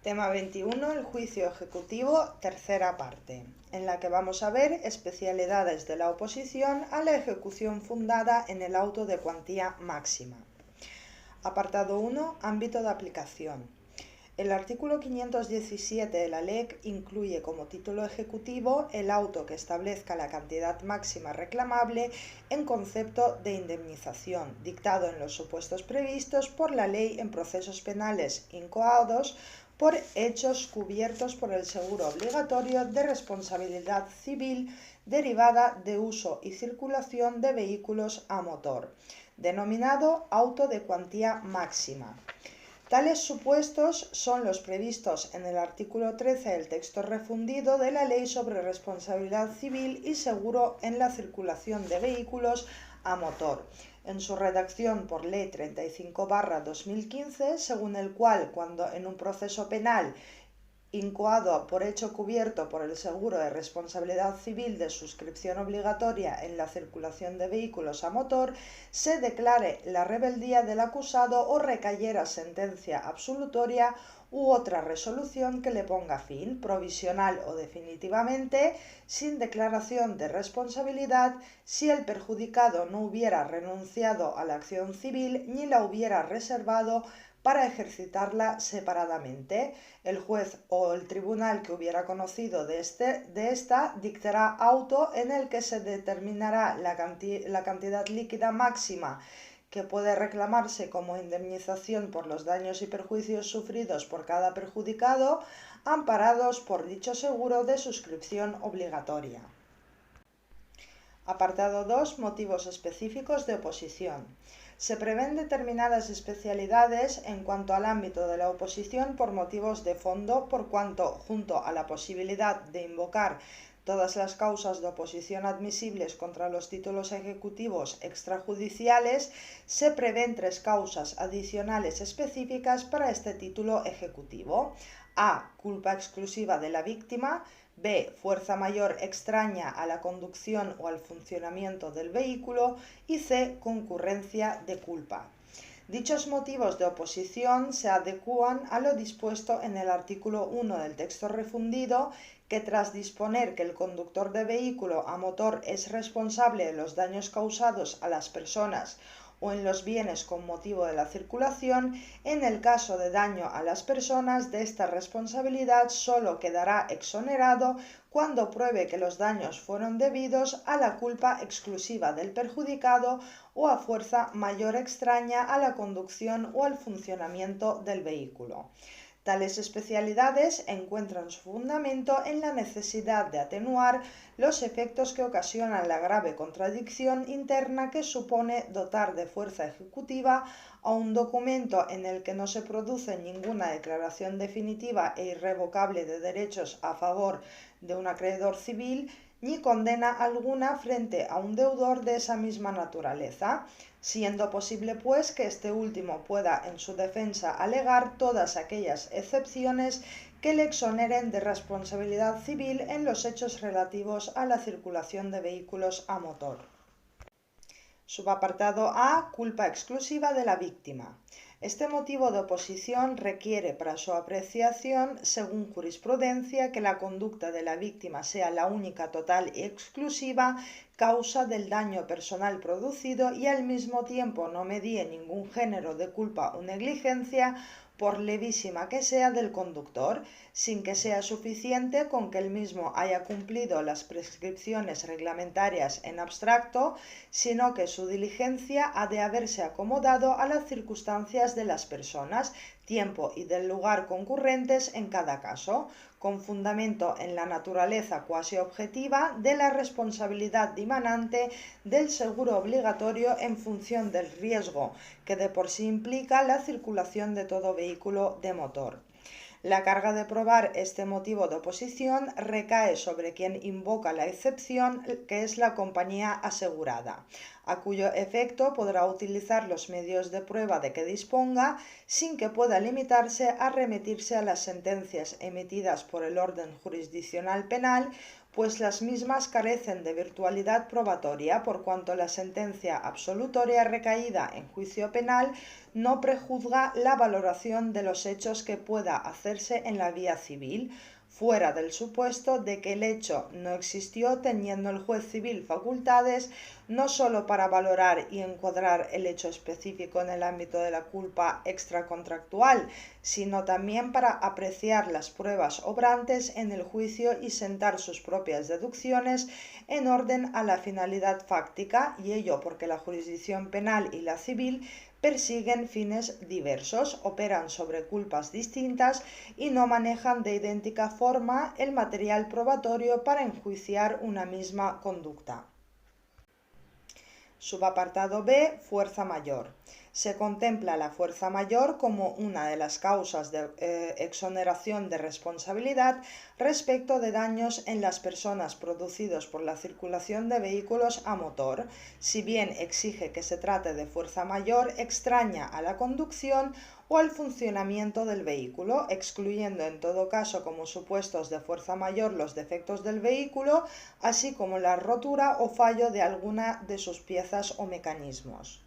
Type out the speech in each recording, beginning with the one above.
Tema 21, el juicio ejecutivo, tercera parte, en la que vamos a ver especialidades de la oposición a la ejecución fundada en el auto de cuantía máxima. Apartado 1, ámbito de aplicación. El artículo 517 de la LEC incluye como título ejecutivo el auto que establezca la cantidad máxima reclamable en concepto de indemnización, dictado en los supuestos previstos por la ley en procesos penales incoados por hechos cubiertos por el seguro obligatorio de responsabilidad civil derivada de uso y circulación de vehículos a motor, denominado auto de cuantía máxima. Tales supuestos son los previstos en el artículo 13 del texto refundido de la Ley sobre Responsabilidad Civil y Seguro en la Circulación de Vehículos a Motor, en su redacción por Ley 35/2015, según el cual, cuando en un proceso penal incoado por hecho cubierto por el seguro de responsabilidad civil de suscripción obligatoria en la circulación de vehículos a motor, se declare la rebeldía del acusado o recayera sentencia absolutoria u otra resolución que le ponga fin, provisional o definitivamente, sin declaración de responsabilidad, si el perjudicado no hubiera renunciado a la acción civil ni la hubiera reservado para ejercitarla separadamente. El juez o el tribunal que hubiera conocido de esta dictará auto en el que se determinará la cantidad líquida máxima que puede reclamarse como indemnización por los daños y perjuicios sufridos por cada perjudicado, amparados por dicho seguro de suscripción obligatoria. Apartado 2. Motivos específicos de oposición. Se prevén determinadas especialidades en cuanto al ámbito de la oposición por motivos de fondo, por cuanto, junto a la posibilidad de invocar todas las causas de oposición admisibles contra los títulos ejecutivos extrajudiciales, se prevén 3 causas adicionales específicas para este título ejecutivo. A. Culpa exclusiva de la víctima. B. Fuerza mayor extraña a la conducción o al funcionamiento del vehículo. Y C. Concurrencia de culpa. Dichos motivos de oposición se adecúan a lo dispuesto en el artículo 1 del texto refundido, que tras disponer que el conductor de vehículo a motor es responsable de los daños causados a las personas o en los bienes con motivo de la circulación, en el caso de daño a las personas, de esta responsabilidad solo quedará exonerado cuando pruebe que los daños fueron debidos a la culpa exclusiva del perjudicado o a fuerza mayor extraña a la conducción o al funcionamiento del vehículo. Tales especialidades encuentran su fundamento en la necesidad de atenuar los efectos que ocasionan la grave contradicción interna que supone dotar de fuerza ejecutiva a un documento en el que no se produce ninguna declaración definitiva e irrevocable de derechos a favor de un acreedor civil, ni condena alguna frente a un deudor de esa misma naturaleza, siendo posible pues que este último pueda en su defensa alegar todas aquellas excepciones que le exoneren de responsabilidad civil en los hechos relativos a la circulación de vehículos a motor. Subapartado A. Culpa exclusiva de la víctima. Este motivo de oposición requiere para su apreciación, según jurisprudencia, que la conducta de la víctima sea la única, total y exclusiva causa del daño personal producido y al mismo tiempo no medie ningún género de culpa o negligencia, por levísima que sea, del conductor, sin que sea suficiente con que el mismo haya cumplido las prescripciones reglamentarias en abstracto, sino que su diligencia ha de haberse acomodado a las circunstancias de las personas, tiempo y del lugar concurrentes en cada caso, con fundamento en la naturaleza cuasi objetiva de la responsabilidad dimanante del seguro obligatorio en función del riesgo que de por sí implica la circulación de todo vehículo de motor. La carga de probar este motivo de oposición recae sobre quien invoca la excepción, que es la compañía asegurada. a cuyo efecto podrá utilizar los medios de prueba de que disponga sin que pueda limitarse a remitirse a las sentencias emitidas por el orden jurisdiccional penal, pues las mismas carecen de virtualidad probatoria, por cuanto la sentencia absolutoria recaída en juicio penal no prejuzga la valoración de los hechos que pueda hacerse en la vía civil, fuera del supuesto de que el hecho no existió, teniendo el juez civil facultades no sólo para valorar y encuadrar el hecho específico en el ámbito de la culpa extracontractual, sino también para apreciar las pruebas obrantes en el juicio y sentar sus propias deducciones en orden a la finalidad fáctica, y ello porque la jurisdicción penal y la civil persiguen fines diversos, operan sobre culpas distintas y no manejan de idéntica forma el material probatorio para enjuiciar una misma conducta. Subapartado B. Fuerza mayor. Se contempla la fuerza mayor como una de las causas de exoneración de responsabilidad respecto de daños en las personas producidos por la circulación de vehículos a motor, si bien exige que se trate de fuerza mayor extraña a la conducción o al funcionamiento del vehículo, excluyendo en todo caso como supuestos de fuerza mayor los defectos del vehículo, así como la rotura o fallo de alguna de sus piezas o mecanismos.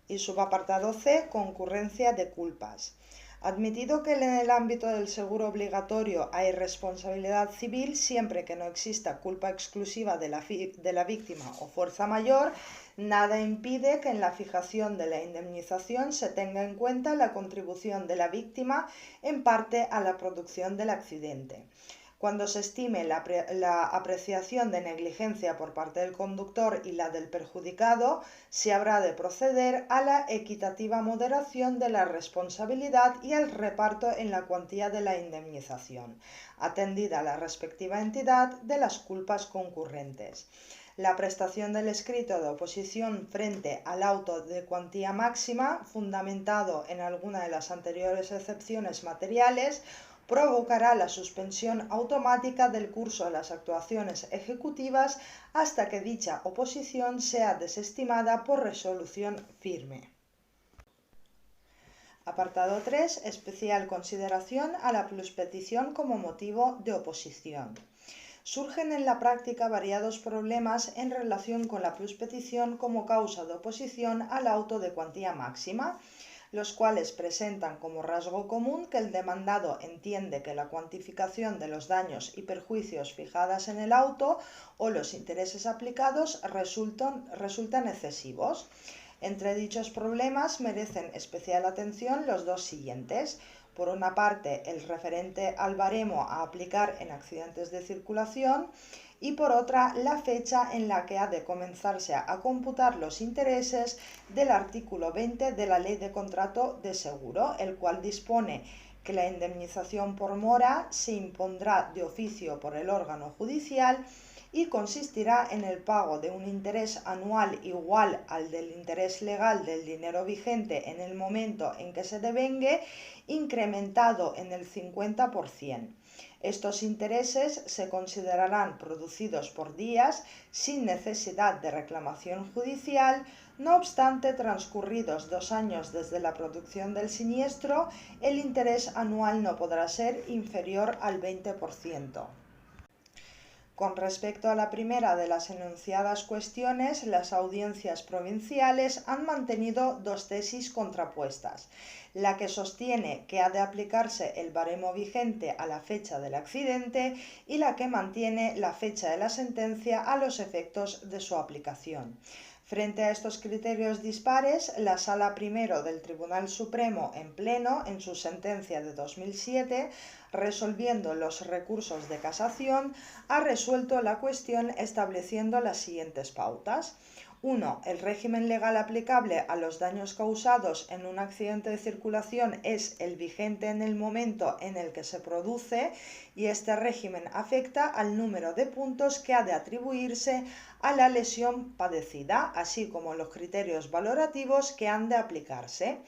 Y subapartado C. Concurrencia de culpas. Admitido que en el ámbito del seguro obligatorio hay responsabilidad civil siempre que no exista culpa exclusiva de la víctima o fuerza mayor, nada impide que en la fijación de la indemnización se tenga en cuenta la contribución de la víctima en parte a la producción del accidente. Cuando se estime la apreciación de negligencia por parte del conductor y la del perjudicado, se habrá de proceder a la equitativa moderación de la responsabilidad y al reparto en la cuantía de la indemnización, atendida la respectiva entidad de las culpas concurrentes. La prestación del escrito de oposición frente al auto de cuantía máxima, fundamentado en alguna de las anteriores excepciones materiales, provocará la suspensión automática del curso de las actuaciones ejecutivas hasta que dicha oposición sea desestimada por resolución firme. Apartado 3. Especial consideración a la pluspetición como motivo de oposición. Surgen en la práctica variados problemas en relación con la pluspetición como causa de oposición al auto de cuantía máxima, los cuales presentan como rasgo común que el demandado entiende que la cuantificación de los daños y perjuicios fijadas en el auto o los intereses aplicados resultan excesivos. Entre dichos problemas merecen especial atención los dos siguientes. Por una parte, el referente al baremo a aplicar en accidentes de circulación, y por otra la fecha en la que ha de comenzarse a computar los intereses del artículo 20 de la Ley de Contrato de Seguro, el cual dispone que la indemnización por mora se impondrá de oficio por el órgano judicial y consistirá en el pago de un interés anual igual al del interés legal del dinero vigente en el momento en que se devengue, incrementado en el 50%. Estos intereses se considerarán producidos por días sin necesidad de reclamación judicial. No obstante, transcurridos 2 años desde la producción del siniestro, el interés anual no podrá ser inferior al 20%. Con respecto a la primera de las enunciadas cuestiones, las audiencias provinciales han mantenido dos tesis contrapuestas: la que sostiene que ha de aplicarse el baremo vigente a la fecha del accidente y la que mantiene la fecha de la sentencia a los efectos de su aplicación. Frente a estos criterios dispares, la Sala Primero del Tribunal Supremo en pleno, en su sentencia de 2007, resolviendo los recursos de casación, ha resuelto la cuestión estableciendo las siguientes pautas. 1. El régimen legal aplicable a los daños causados en un accidente de circulación es el vigente en el momento en el que se produce, y este régimen afecta al número de puntos que ha de atribuirse a la lesión padecida, así como los criterios valorativos que han de aplicarse.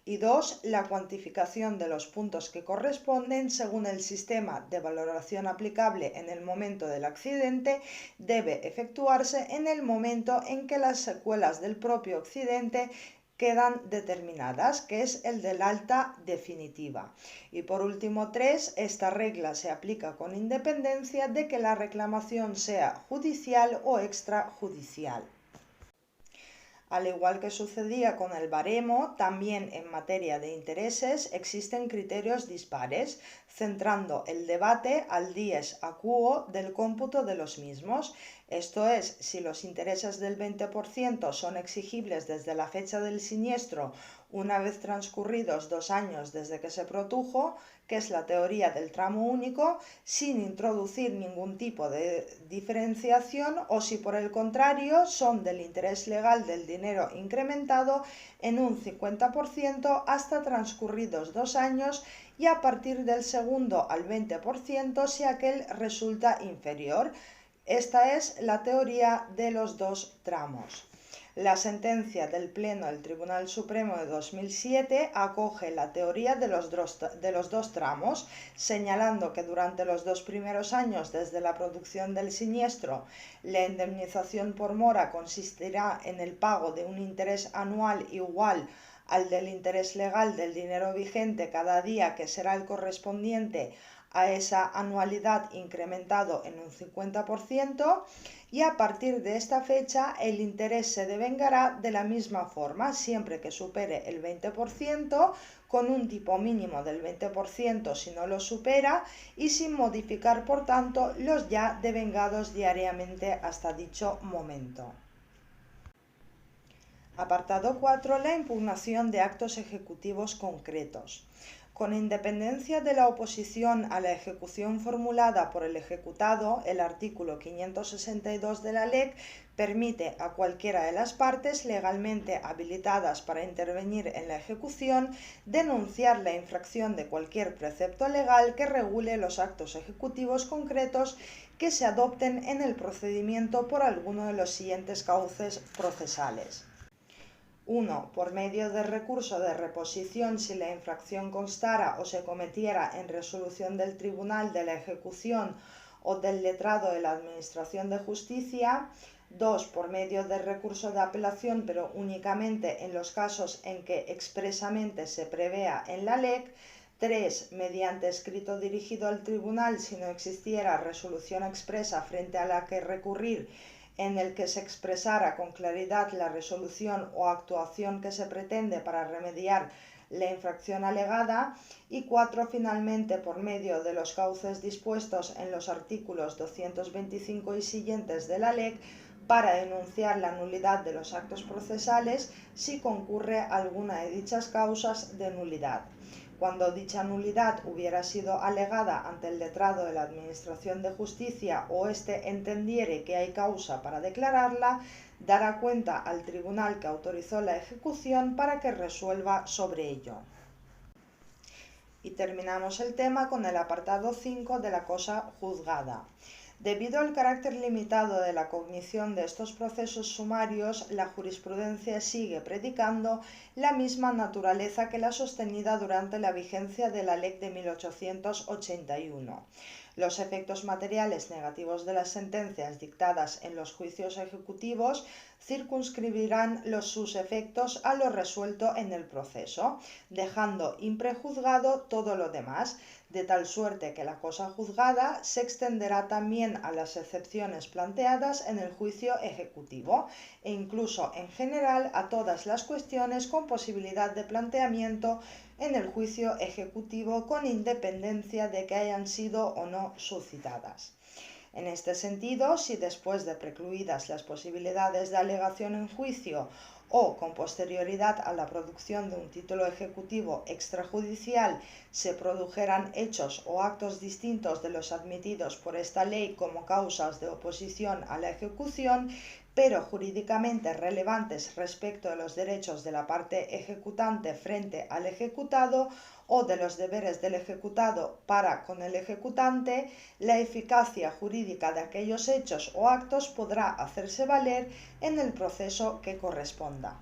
Y 2. La cuantificación de los puntos que corresponden según el sistema de valoración aplicable en el momento del accidente debe efectuarse en el momento en que las secuelas del propio accidente quedan determinadas, que es el del alta definitiva. Y por último, 3. Esta regla se aplica con independencia de que la reclamación sea judicial o extrajudicial. Al igual que sucedía con el baremo, también en materia de intereses existen criterios dispares, centrando el debate al dies a quo del cómputo de los mismos, esto es, si los intereses del 20% son exigibles desde la fecha del siniestro una vez transcurridos 2 años desde que se produjo, que es la teoría del tramo único, sin introducir ningún tipo de diferenciación, o si por el contrario son del interés legal del dinero incrementado en un 50% hasta transcurridos 2 años y a partir del segundo al 20% si aquel resulta inferior. Esta es la teoría de los dos tramos. La sentencia del Pleno del Tribunal Supremo de 2007 acoge la teoría de los dos tramos, señalando que durante los 2 primeros años desde la producción del siniestro, la indemnización por mora consistirá en el pago de un interés anual igual al del interés legal del dinero vigente cada día, que será el correspondiente a esa anualidad incrementado en un 50%, y a partir de esta fecha el interés se devengará de la misma forma siempre que supere el 20%, con un tipo mínimo del 20% si no lo supera y sin modificar por tanto los ya devengados diariamente hasta dicho momento. Apartado 4. La impugnación de actos ejecutivos concretos. Con independencia de la oposición a la ejecución formulada por el ejecutado, el artículo 562 de la LEC permite a cualquiera de las partes legalmente habilitadas para intervenir en la ejecución denunciar la infracción de cualquier precepto legal que regule los actos ejecutivos concretos que se adopten en el procedimiento por alguno de los siguientes cauces procesales. 1. Por medio de recurso de reposición si la infracción constara o se cometiera en resolución del Tribunal de la Ejecución o del letrado de la Administración de Justicia. 2. Por medio de recurso de apelación, pero únicamente en los casos en que expresamente se prevea en la LEC. 3. Mediante escrito dirigido al Tribunal si no existiera resolución expresa frente a la que recurrir en el que se expresara con claridad la resolución o actuación que se pretende para remediar la infracción alegada. Y 4. Finalmente, por medio de los cauces dispuestos en los artículos 225 y siguientes de la LEC, para denunciar la nulidad de los actos procesales si concurre alguna de dichas causas de nulidad. Cuando dicha nulidad hubiera sido alegada ante el letrado de la Administración de Justicia o éste entendiere que hay causa para declararla, dará cuenta al tribunal que autorizó la ejecución para que resuelva sobre ello. Y terminamos el tema con el apartado 5 de la cosa juzgada. Debido al carácter limitado de la cognición de estos procesos sumarios, la jurisprudencia sigue predicando la misma naturaleza que la sostenida durante la vigencia de la Ley de 1881. Los efectos materiales negativos de las sentencias dictadas en los juicios ejecutivos circunscribirán sus efectos a lo resuelto en el proceso, dejando imprejuzgado todo lo demás, de tal suerte que la cosa juzgada se extenderá también a las excepciones planteadas en el juicio ejecutivo e incluso en general a todas las cuestiones con posibilidad de planteamiento en el juicio ejecutivo con independencia de que hayan sido o no suscitadas. En este sentido, si después de precluidas las posibilidades de alegación en juicio o con posterioridad a la producción de un título ejecutivo extrajudicial se produjeran hechos o actos distintos de los admitidos por esta ley como causas de oposición a la ejecución, pero jurídicamente relevantes respecto de los derechos de la parte ejecutante frente al ejecutado o de los deberes del ejecutado para con el ejecutante, la eficacia jurídica de aquellos hechos o actos podrá hacerse valer en el proceso que corresponda.